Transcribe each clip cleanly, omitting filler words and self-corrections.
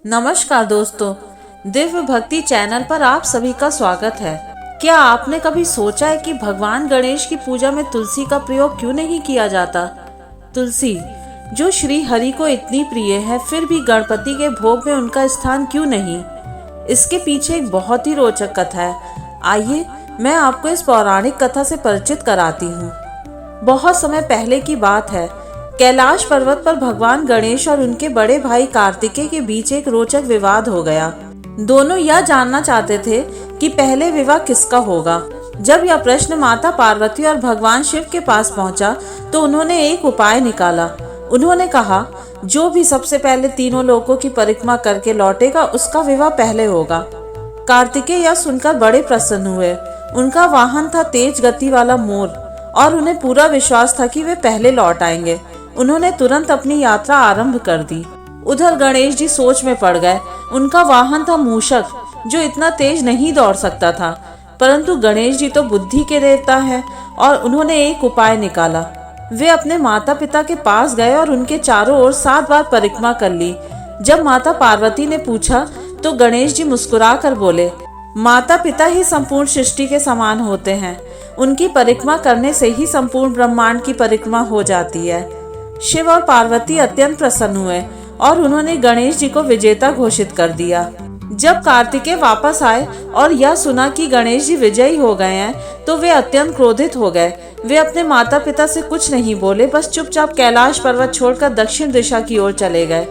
नमस्कार दोस्तों, दिव्य भक्ति चैनल पर आप सभी का स्वागत है। क्या आपने कभी सोचा है कि भगवान गणेश की पूजा में तुलसी का प्रयोग क्यों नहीं किया जाता? तुलसी जो श्री हरि को इतनी प्रिय है, फिर भी गणपति के भोग में उनका स्थान क्यों नहीं? इसके पीछे एक बहुत ही रोचक कथा है। आइए मैं आपको इस पौराणिक कथा से परिचित कराती हूँ। बहुत समय पहले की बात है। कैलाश पर्वत पर भगवान गणेश और उनके बड़े भाई कार्तिकेय के बीच एक रोचक विवाद हो गया। दोनों यह जानना चाहते थे कि पहले विवाह किसका होगा। जब यह प्रश्न माता पार्वती और भगवान शिव के पास पहुंचा, तो उन्होंने एक उपाय निकाला। उन्होंने कहा, जो भी सबसे पहले तीनों लोकों की परिक्रमा करके लौटेगा, उसका विवाह पहले होगा। कार्तिकेय यह सुनकर बड़े प्रसन्न हुए। उनका वाहन था तेज गति वाला मोर और उन्हें पूरा विश्वास था कि वे पहले लौट आएंगे। उन्होंने तुरंत अपनी यात्रा आरंभ कर दी। उधर गणेश जी सोच में पड़ गए। उनका वाहन था मूषक, जो इतना तेज नहीं दौड़ सकता था, परंतु गणेश जी तो बुद्धि के देवता हैं और उन्होंने एक उपाय निकाला। वे अपने माता पिता के पास गए और उनके चारों ओर 7 बार परिक्रमा कर ली। जब माता पार्वती ने पूछा, तो गणेश जी मुस्कुरा कर बोले, माता पिता ही संपूर्ण सृष्टि के समान होते हैं। उनकी परिक्रमा करने से ही संपूर्ण ब्रह्मांड की परिक्रमा हो जाती है। शिव और पार्वती अत्यंत प्रसन्न हुए और उन्होंने गणेश जी को विजेता घोषित कर दिया। जब कार्तिकेय वापस आए और यह सुना कि गणेश जी विजयी हो गए हैं, तो वे अत्यंत क्रोधित हो गए। वे अपने माता पिता से कुछ नहीं बोले, बस चुपचाप कैलाश पर्वत छोड़कर दक्षिण दिशा की ओर चले गए।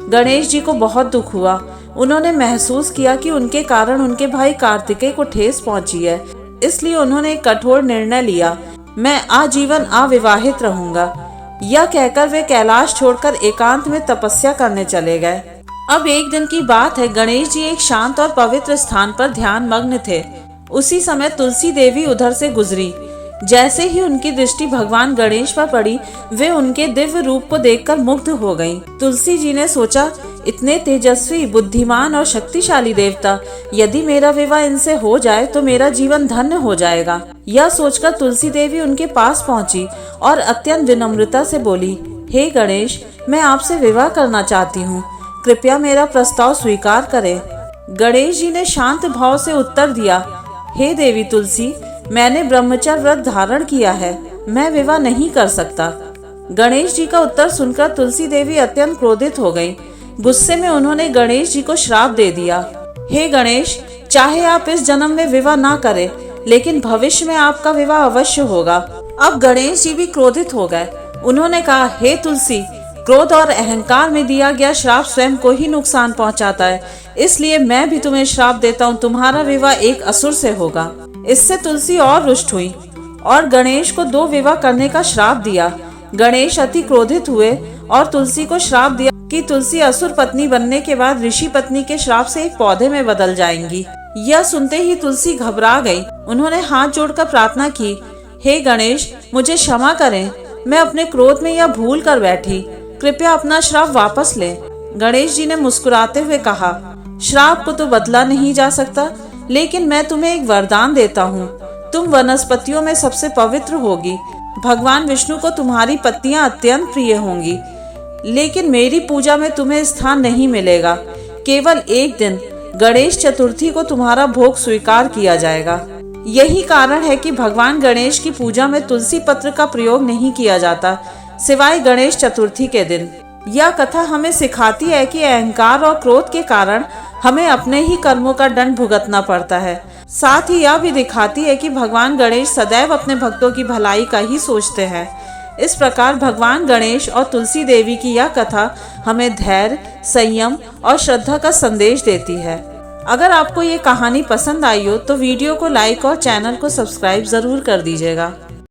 गणेश जी को बहुत दुख हुआ। उन्होंने महसूस किया कि उनके कारण उनके भाई कार्तिकेय को ठेस पहुंची है। इसलिए उन्होंने एक कठोर निर्णय लिया, मैं आजीवन अविवाहित रहूंगा। यह कहकर वे कैलाश छोड़कर एकांत में तपस्या करने चले गए। अब एक दिन की बात है। गणेश जी एक शांत और पवित्र स्थान पर ध्यान मग्न थे। उसी समय तुलसी देवी उधर से गुजरी। जैसे ही उनकी दृष्टि भगवान गणेश पर पड़ी, वे उनके दिव्य रूप को देखकर मुग्ध हो गईं। तुलसी जी ने सोचा, इतने तेजस्वी, बुद्धिमान और शक्तिशाली देवता, यदि मेरा विवाह इनसे हो जाए तो मेरा जीवन धन्य हो जाएगा। यह सोचकर तुलसी देवी उनके पास पहुंची और अत्यंत विनम्रता से बोली, हे गणेश, मैं आपसे विवाह करना चाहती हूँ। कृपया मेरा प्रस्ताव स्वीकार करें। गणेश जी ने शांत भाव से उत्तर दिया, हे देवी तुलसी, मैंने ब्रह्मचर्य व्रत धारण किया है, मैं विवाह नहीं कर सकता। गणेश जी का उत्तर सुनकर तुलसी देवी अत्यंत क्रोधित हो गईं। गुस्से में उन्होंने गणेश जी को श्राप दे दिया, हे गणेश, चाहे आप इस जन्म में विवाह ना करें, लेकिन भविष्य में आपका विवाह अवश्य होगा। अब गणेश जी भी क्रोधित हो गए। उन्होंने कहा, हे तुलसी, क्रोध और अहंकार में दिया गया श्राप स्वयं को ही नुकसान पहुंचाता है, इसलिए मैं भी तुम्हें श्राप देता हूँ, तुम्हारा विवाह एक असुर से होगा। इससे तुलसी और रुष्ट हुई और गणेश को 2 विवाह करने का श्राप दिया। गणेश अति क्रोधित हुए और तुलसी को श्राप दिया कि तुलसी असुर पत्नी बनने के बाद ऋषि पत्नी के श्राप से एक पौधे में बदल जाएंगी। यह सुनते ही तुलसी घबरा गई। उन्होंने हाथ जोड़कर प्रार्थना की, हे गणेश, मुझे क्षमा करें, मैं अपने क्रोध में यह भूल कर बैठी, कृपया अपना श्राप वापस लें। गणेश जी ने मुस्कुराते हुए कहा, श्राप को तो बदला नहीं जा सकता, लेकिन मैं तुम्हें एक वरदान देता हूँ, तुम वनस्पतियों में सबसे पवित्र होगी। भगवान विष्णु को तुम्हारी पत्नियां अत्यंत प्रिय होंगी, लेकिन मेरी पूजा में तुम्हें स्थान नहीं मिलेगा। केवल एक दिन, गणेश चतुर्थी को तुम्हारा भोग स्वीकार किया जाएगा। यही कारण है कि भगवान गणेश की पूजा में तुलसी पत्र का प्रयोग नहीं किया जाता, सिवाय गणेश चतुर्थी के दिन। यह कथा हमें सिखाती है कि अहंकार और क्रोध के कारण हमें अपने ही कर्मों का दंड भुगतना पड़ता है। साथ ही यह भी दिखाती है कि भगवान गणेश सदैव अपने भक्तों की भलाई का ही सोचते हैं। इस प्रकार भगवान गणेश और तुलसी देवी की यह कथा हमें धैर्य, संयम और श्रद्धा का संदेश देती है। अगर आपको ये कहानी पसंद आई हो तो वीडियो को लाइक और चैनल को सब्सक्राइब जरूर कर दीजिएगा।